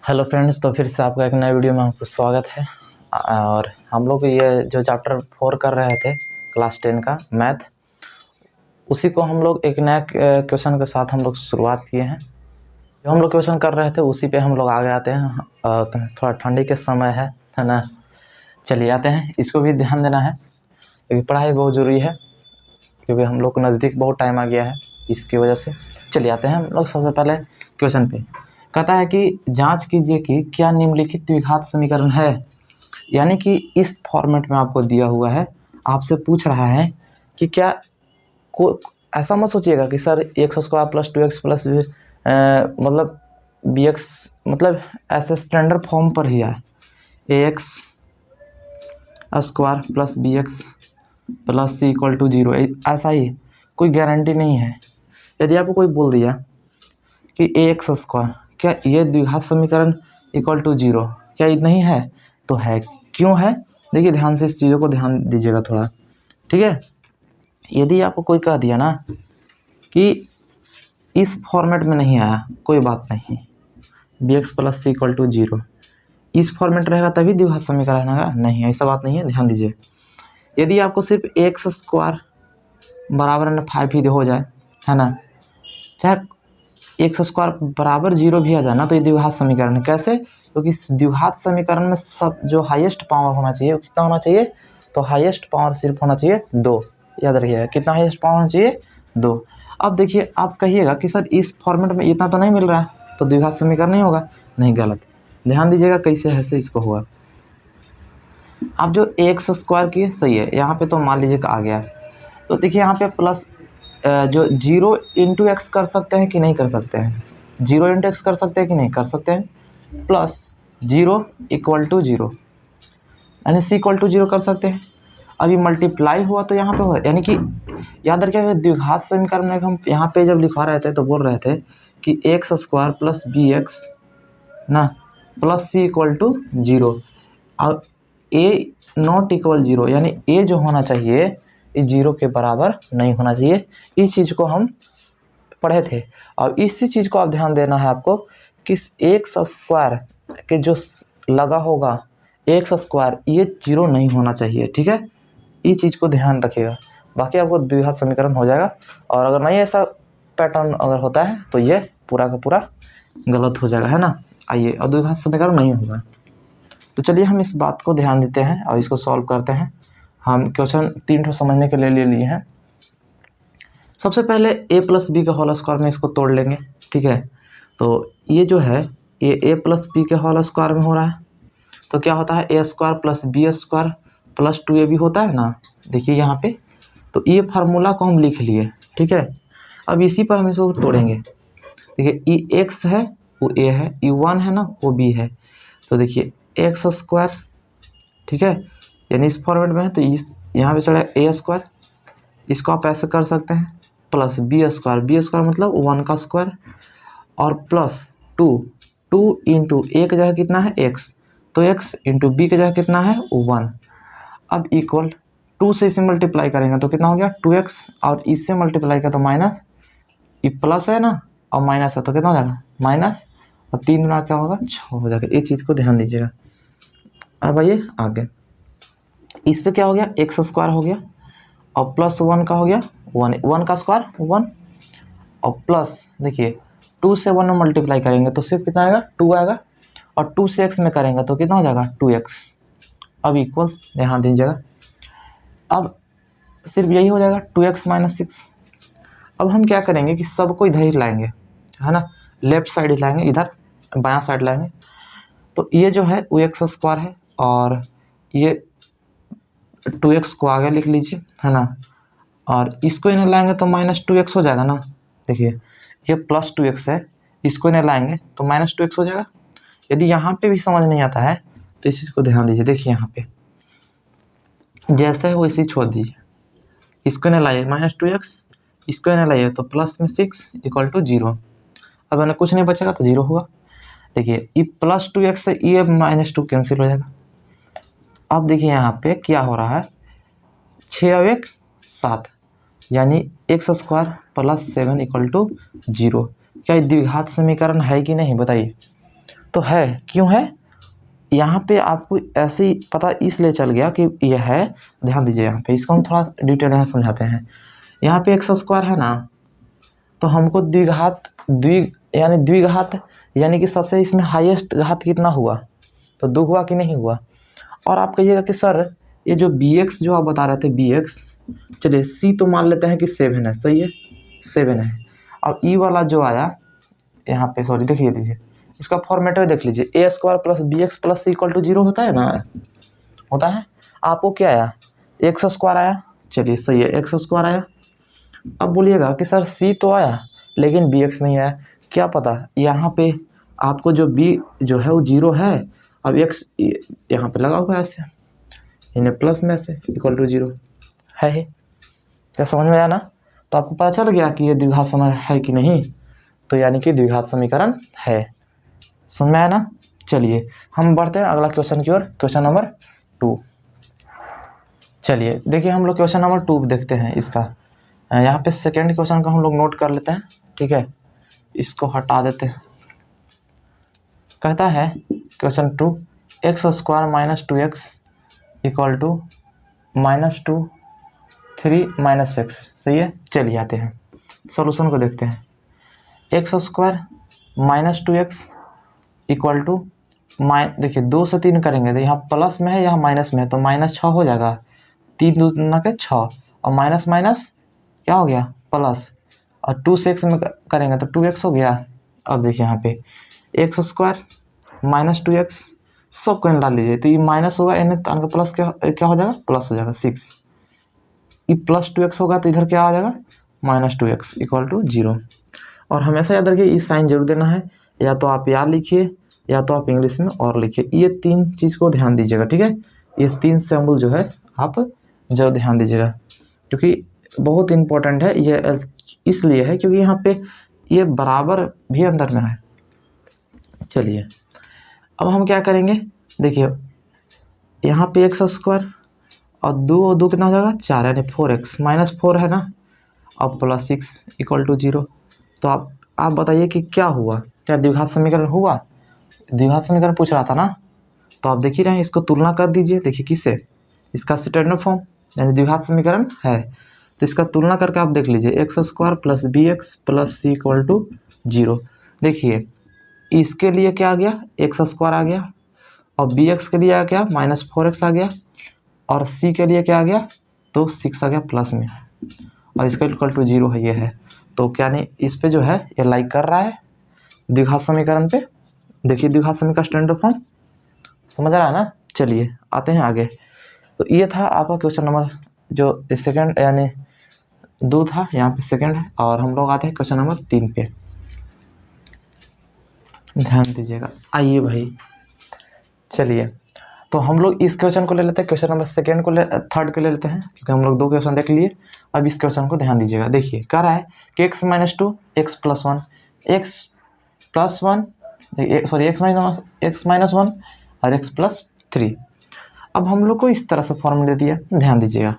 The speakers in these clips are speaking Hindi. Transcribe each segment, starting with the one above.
हेलो फ्रेंड्स, तो फिर से आपका एक नए वीडियो में आपको स्वागत है। और हम लोग ये जो चैप्टर 4 कर रहे थे क्लास 10 का मैथ, उसी को हम लोग एक नया क्वेश्चन के साथ हम लोग शुरुआत किए हैं। जो हम लोग क्वेश्चन कर रहे थे उसी पे हम लोग आगे आते हैं। थोड़ा ठंडी के समय है ना। चलिए आते हैं, इसको भी ध्यान देना है क्योंकि पढ़ाई बहुत ज़रूरी है, क्योंकि हम लोग को नज़दीक बहुत टाइम आ गया है इसकी वजह से। चलिए आते हैं हम लोग सबसे पहले क्वेश्चन पे। कहता है कि जांच कीजिए कि क्या निम्नलिखित द्विघात समीकरण है। यानी कि इस फॉर्मेट में आपको दिया हुआ है, आपसे पूछ रहा है कि क्या को ऐसा मत सोचिएगा कि sir x² plus 2x plus मतलब bx, मतलब ऐसे स्टैंडर्ड फॉर्म पर ही है ax² plus bx plus c equal to 0, ऐसा ही कोई गारंटी नहीं है। यदि आपको कोई बोल दिया कि ax² क्या ये द्विघात समीकरण इक्वल टू 0, क्या ये नहीं है? तो है, क्यों है? देखिए ध्यान से इस चीज़ों को ध्यान दीजिएगा थोड़ा, ठीक है। यदि आपको कोई कह दिया ना कि इस फॉर्मेट में नहीं आया, कोई बात नहीं, bx plus C equal to 0 इस फॉर्मेट रहेगा तभी द्विघात समीकरण आएगा, नहीं ऐसा बात नहीं है, ध्यान दीजिए। यदि आपको सिर्फ x² बराबर 5 ही हो जाए, है ना, चाहे x² बराबर 0 भी आ जाए ना, तो ये द्विघात समीकरण है। कैसे? क्योंकि द्विघात समीकरण में सब जो हाईएस्ट पावर होना चाहिए, कितना होना चाहिए? तो हाईएस्ट पावर सिर्फ होना चाहिए 2। याद रखिएगा, कितना हाईएस्ट पावर होना चाहिए? 2। अब देखिए, आप कहिएगा कि सर इस फॉर्मेट में इतना तो नहीं मिल रहा है, तो द्विघात समीकरण नहीं होगा। नहीं, गलत। ध्यान दीजिएगा कैसे ऐसे इसको होगा। अब जो x² की सही है, यहाँ पे तो मान लीजिए कि आ गया है, तो देखिए यहाँ पे प्लस जो 0 इंटू एक्स कर सकते हैं कि नहीं कर सकते हैं? 0 इंटू एक्स कर सकते हैं कि नहीं कर सकते हैं? प्लस 0 इक्वल टू 0 यानी c इक्वल टू 0 कर सकते हैं। अभी मल्टीप्लाई हुआ तो यहाँ पे हुआ, यानी कि याद रखिएगा द्विघात समीकरण में हम यहाँ पे जब लिखवा रहे थे तो बोल रहे थे कि x² प्लस bx ना प्लस c इक्वल टू 0 और a नॉट इक्वल 0, यानी a जो होना चाहिए इस 0 के बराबर नहीं होना चाहिए। इस चीज़ को हम पढ़े थे और इसी चीज़ को आप ध्यान देना है आपको कि x² के जो लगा होगा x² ये 0 नहीं होना चाहिए, ठीक है। इस चीज़ को ध्यान रखिएगा, बाकी आपको द्विघात समीकरण हो जाएगा। और अगर नहीं ऐसा पैटर्न अगर होता है तो ये पूरा का पूरा गलत हो जाएगा, है ना। आइए, और द्विघात समीकरण नहीं होगा। तो चलिए हम इस बात को ध्यान देते हैं और इसको सॉल्व करते हैं। हम क्वेश्चन 3 समझने के लिए ले लिए हैं। सबसे पहले a प्लस बी के होल स्क्वायर में इसको तोड़ लेंगे, ठीक है। तो ये जो है ये a प्लस बी के होल स्क्वायर में हो रहा है, तो क्या होता है a² plus b² plus 2ab होता है ना। देखिए यहाँ पे, तो ये फार्मूला को हम लिख लिए, ठीक है। अब इसी पर हम इसको तोड़ेंगे। देखिए e x है वो a है, e1 है ना वो b है, तो देखिए x², ठीक है, यानी इस फॉर्मेट में है तो इस यहाँ पे चढ़ा a², इसको आप ऐसे कर सकते हैं, प्लस b² मतलब 1 का स्क्वायर और प्लस 2 इंटू a की जगह कितना है x, तो x इंटू b की जगह कितना है 1। अब इक्वल 2 से इसे मल्टीप्लाई करेंगे तो कितना हो गया 2x, और इससे मल्टीप्लाई किया तो माइनस, ये प्लस है ना और माइनस है तो कितना हो जाएगा माइनस, और 3 गुना क्या होगा 6 हो जाएगा। ये चीज़ को ध्यान दीजिएगा। अब आइए आगे, इस पे क्या हो गया x² हो गया और प्लस 1 का हो गया 1 का स्क्वायर 1, और प्लस देखिए 2 से 1 में मल्टीप्लाई करेंगे तो सिर्फ कितना आएगा 2 आएगा, और 2 से x में करेंगे तो कितना हो जाएगा 2x। अब इक्वल ध्यान दीजिएगा, अब सिर्फ यही हो जाएगा 2x माइनस 6। अब हम क्या करेंगे कि सबको इधर ही लाएंगे, है ना, लेफ्ट साइड ही लाएंगे, इधर बायां साइड लाएंगे। तो ये जो है वो x² है और ये 2x को आगे लिख लीजिए, है ना, और इसको इन्हें लाएंगे तो माइनस 2x हो जाएगा ना। देखिए ये प्लस 2x है, इसको इन्हें लाएंगे तो माइनस 2x हो जाएगा। यदि यहाँ पे भी समझ नहीं आता है तो इस चीज़ को ध्यान दीजिए। देखिए यहाँ पे जैसे है वैसे ही छोड़ दीजिए, इसको इन्हें लाइए माइनस 2x, इसको इन्हें लाइए तो प्लस में 6 इक्वल टू 0। अब इन्हें कुछ नहीं बचेगा तो 0 होगा। देखिए ये प्लस 2x से ये माइनस 2 कैंसिल हो जाएगा। अब देखिए यहाँ पे क्या हो रहा है, 6 और 1 7, यानी x² प्लस 7 इक्वल टू 0। क्या ये द्विघात समीकरण है कि नहीं बताइए? तो है, क्यों है यहाँ पे आपको ऐसे ही पता इसलिए चल गया कि यह है। ध्यान दीजिए यहाँ पे, इसको हम थोड़ा डिटेल यहाँ समझाते हैं। यहाँ पे एक्स स्क्वायर है ना, तो हमको द्विघात यानी द्विघात यानी कि सबसे इसमें हाईएस्ट घात कितना हुआ, तो 2 हुआ कि नहीं हुआ। और आप कहिएगा कि सर ये जो bx जो आप बता रहे थे bx, चलिए c तो मान लेते हैं कि 7 है, सही है 7 है। अब e वाला जो आया यहाँ पे, सॉरी देखिए दीजिए इसका फॉर्मेट देख लीजिए, A square plus B x plus C equal to 0 होता है ना, होता है। आपको क्या आया, एक्स स्क्वायर आया, चलिए सही है एक्स स्क्वायर आया। अब बोलिएगा कि सर सी तो आया लेकिन बी एक्स नहीं आया, क्या पता यहाँ पे आपको जो बी जो है वो 0 है, अब एक्स यहाँ पे लगा हुआ है ऐसे, इन्हें प्लस में से इक्वल टू 0 है ही। क्या समझ में आया ना, तो आपको पता चल गया कि ये द्विघात समीकरण है कि नहीं, तो यानी कि द्विघात समीकरण है। समझ में आया ना। चलिए हम बढ़ते हैं अगला क्वेश्चन की ओर, क्वेश्चन नंबर 2। चलिए देखिए हम लोग क्वेश्चन नंबर 2 देखते हैं इसका। यहाँ पे सेकेंड क्वेश्चन को हम लोग नोट कर लेते हैं, ठीक है, इसको हटा देते हैं। कहता है question 2, x square minus 2x equal to -2 3 - x, सही है। चलिए आते हैं सॉल्यूशन को देखते हैं। X square minus 2x equal to देखिए 2 से 3 करेंगे तो यहाँ प्लस में है यहाँ माइनस में है, तो -6 हो जाएगा, 3 दूना के 6 और माइनस माइनस क्या हो गया प्लस, और 2 से x में करेंगे तो 2x हो गया। अब देखिए यहाँ पे एक्स स्क्वायर माइनस 2x सब को डाल लीजिए, तो ये माइनस होगा इन्हें तान का प्लस क्या हो जाएगा, प्लस हो जाएगा 6, ये प्लस 2x होगा तो इधर क्या आ जाएगा -2x इक्वल टू 0। और हमेशा याद रखिए इस साइन जरूर देना है, या तो आप याद लिखिए या तो आप इंग्लिश में और लिखिए, ये 3 चीज़ को ध्यान दीजिएगा, ठीक है। ये 3 सिंबल जो है आप जरूर ध्यान दीजिएगा, क्योंकि बहुत इंपॉर्टेंट है ये, इसलिए है क्योंकि यहाँ पे ये बराबर भी अंदर में है। चलिए अब हम क्या करेंगे, देखिए यहाँ पे एक्स स्क्वायर और 2 और 2 कितना हो जाएगा 4, यानी 4x -4 है ना, अब प्लस 6 इक्वल टू 0। तो आप बताइए कि क्या हुआ, क्या द्विघात समीकरण हुआ, द्विघात समीकरण पूछ रहा था ना। तो आप देख ही रहे हैं, इसको तुलना कर दीजिए, देखिए किससे, इसका स्टैंडर्ड फॉर्म यानी द्विघात समीकरण है, तो इसका तुलना करके आप देख लीजिए x square plus B x plus C equal to 0। देखिए इसके लिए क्या आ गया, एक्स स्क्वायर आ गया, और बी एक्स के लिए आ गया -4x आ गया, और सी के लिए क्या आ गया, तो 6 आ गया प्लस में, और इसका इक्वल टू 0 है, ये है। तो क्या नहीं इस पे जो है ये लाइक कर रहा है द्विघात समीकरण पे। देखिए द्विघात समीकरण का स्टैंडर्ड फॉर्म समझ रहा है ना। चलिए आते हैं आगे। तो ये था आपका क्वेश्चन नंबर जो सेकंड यानी 2 था, यहाँ पे सेकंड है, और हम लोग आते हैं क्वेश्चन नंबर 3 पे। ध्यान दीजिएगा, आइए भाई चलिए, तो हम लोग इस क्वेश्चन को ले लेते हैं, क्वेश्चन नंबर सेकंड को थर्ड को ले लेते हैं, क्योंकि हम लोग 2 क्वेश्चन देख लिए। अब इस क्वेश्चन को ध्यान दीजिएगा, देखिए कह रहा है कि x - 2 x + 1 x + 1 sorry x - 1 और x + 3। अब हम लोग को इस तरह से फॉर्मूला दिया, ध्यान दीजिएगा,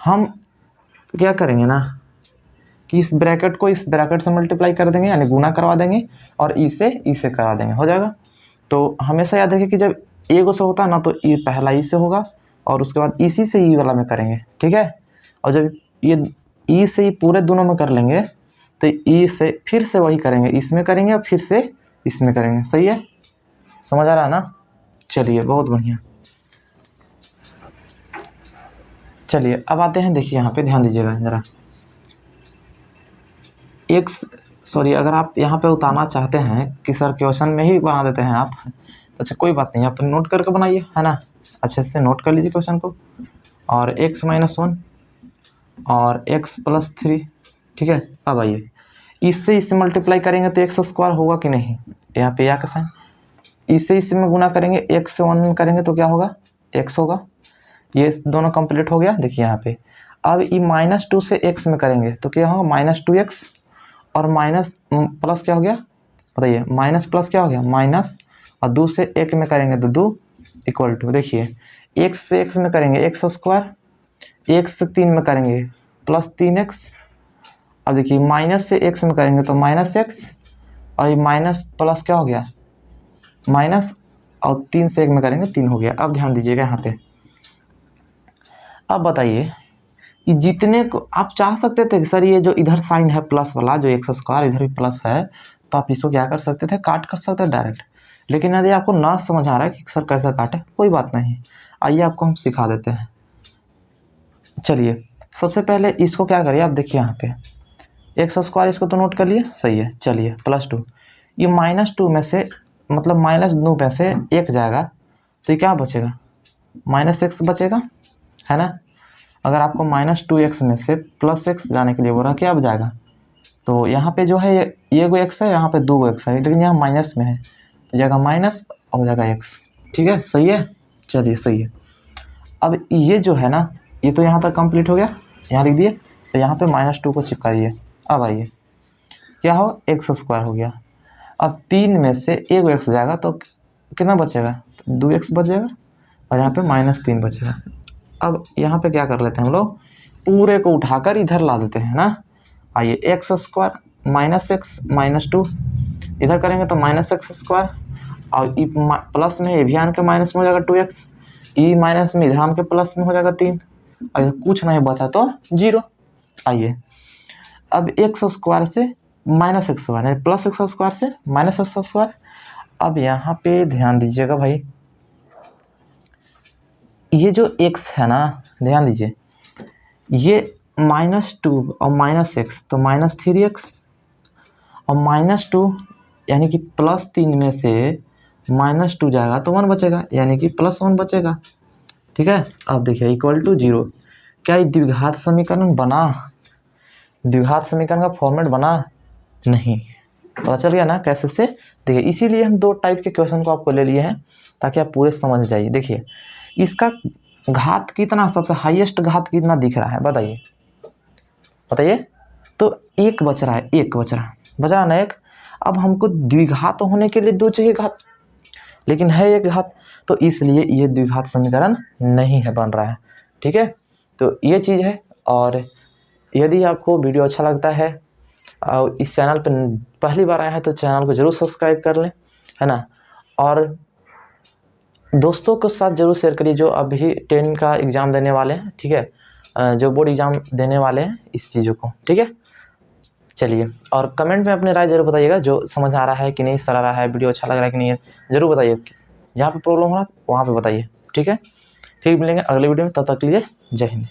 हम क्या करेंगे ना कि इस ब्रैकेट को इस ब्रैकेट से मल्टीप्लाई कर देंगे, यानी गुना करवा देंगे, और ई से करा देंगे, हो जाएगा। तो हमेशा याद रखिए कि जब ए से होता है ना, तो ये पहला ई से होगा, और उसके बाद इसी से ई वाला में करेंगे, ठीक है। और जब ये ई से ई पूरे दोनों में कर लेंगे, तो ई से फिर से वही करेंगे, इसमें करेंगे और फिर से इसमें करेंगे, सही है, समझ आ रहा है ना। चलिए बहुत बढ़िया। चलिए अब आते हैं, देखिए यहाँ पे ध्यान दीजिएगा ज़रा, अगर आप यहाँ पे उतारना चाहते हैं कि सर क्वेश्चन में ही बना देते हैं आप, तो अच्छा कोई बात नहीं, आप नोट करके बनाइए, है ना, अच्छे से नोट कर लीजिए क्वेश्चन को। और x - 1 और x + 3, ठीक है। अब आइए इससे मल्टीप्लाई करेंगे तो एक्स स्क्वायर होगा कि नहीं, यहाँ पे या का साइन, इससे में गुना करेंगे, x से 1 में करेंगे तो क्या होगा x होगा, ये दोनों कंप्लीट हो गया। देखिए यहाँ पे अब ये -2 से x में करेंगे तो क्या होगा -2x, और माइनस प्लस क्या हो गया बताइए, माइनस प्लस क्या हो गया माइनस, और 2 से 1 में करेंगे तो 2 इक्वल टू, देखिए x से x में करेंगे x स्क्वायर, x से 3 में करेंगे प्लस 3x, अब देखिए माइनस से x में करेंगे तो -x, और ये माइनस प्लस क्या हो गया माइनस और 3 से 1 में करेंगे 3 हो गया। अब ध्यान दीजिएगा यहाँ पे, अब बताइए कि जितने को आप चाह सकते थे कि सर ये जो इधर साइन है प्लस वाला, जो एक्स स्क्वायर इधर भी प्लस है, तो आप इसको क्या कर सकते थे, काट कर सकते डायरेक्ट। लेकिन यदि आपको ना समझ आ रहा है कि सर कैसे काटे, कोई बात नहीं, आइए आपको हम सिखा देते हैं। चलिए सबसे पहले इसको क्या करिए, आप देखिए यहाँ पे एक्स स्क्वायर, इसको तो नोट कर लिए, सही है। चलिए +2, ये -2 में से मतलब -2 में से 1 जाएगा तो ये क्या बचेगा, -x बचेगा, है ना। अगर आपको -2x में से +x जाने के लिए बोल रहा, क्या अब जाएगा, तो यहाँ पे जो है ये गो x है, यहाँ पे 2 x है, लेकिन यहाँ माइनस में है तो जाएगा माइनस और हो जाएगा x। ठीक है, सही है। चलिए सही है। अब ये जो है ना, ये तो यहाँ तक कंप्लीट हो गया, यहाँ लिख दिए, तो यहाँ पे -2 को चिपका दिए। अब आइए क्या हो, एक्स स्क्वायर हो गया। अब 3 में से 1 x जाएगा तो कितना बचेगा, तो 2x बचेगा और यहाँ पे -3 बचेगा। अब यहाँ पे क्या कर लेते हैं हम लोग, पूरे को उठाकर इधर ला देते हैं ना। आइए एक्स स्क्वायर -x -2 इधर करेंगे तो -x² और ई प्लस में ये भी आन के माइनस में हो जाएगा 2x, ई माइनस में इधर आन के प्लस में हो जाएगा 3, और कुछ नहीं बचा तो 0। आइए अब एक्स स्क्वायर से -x² यानी +x² से -x²। अब यहाँ पे ध्यान दीजिएगा भाई, ये जो x है ना, ध्यान दीजिए, ये -2 और -x तो -3x और -2 यानी कि +3 में से -2 जाएगा तो 1 बचेगा, यानी कि +1 बचेगा। ठीक है, अब देखिए =0। क्या ये द्विघात समीकरण बना, द्विघात समीकरण का फॉर्मेट बना नहीं, पता चल गया ना कैसे से। देखिए इसीलिए हम 2 टाइप के क्वेश्चन को आपको ले लिए हैं ताकि आप पूरे समझ जाइए। देखिए इसका घात कितना, सबसे हाईएस्ट घात कितना दिख रहा है, बताइए बताइए। तो 1 बच रहा है, 1 बच रहा ना 1। अब हमको द्विघात होने के लिए 2 चाहिए घात, लेकिन है 1 घात, तो इसलिए ये द्विघात समीकरण नहीं है, बन रहा है। ठीक है, तो ये चीज़ है। और यदि आपको वीडियो अच्छा लगता है और इस चैनल पर पहली बार आए हैं तो चैनल को ज़रूर सब्सक्राइब कर लें, है ना। और दोस्तों के साथ ज़रूर शेयर करिए जो अभी 10 का एग्ज़ाम देने वाले हैं, ठीक है, जो बोर्ड एग्ज़ाम देने वाले हैं इस चीज़ों को। ठीक है, चलिए, और कमेंट में अपनी राय जरूर बताइएगा, जो समझ आ रहा है कि नहीं, सर आ रहा है, वीडियो अच्छा लग रहा है कि नहीं, ज़रूर बताइए। जहाँ पे प्रॉब्लम हो रहा है वहाँ पे बताइए। ठीक है, फिर मिलेंगे अगले वीडियो में, तब तक के लिए जय हिंद।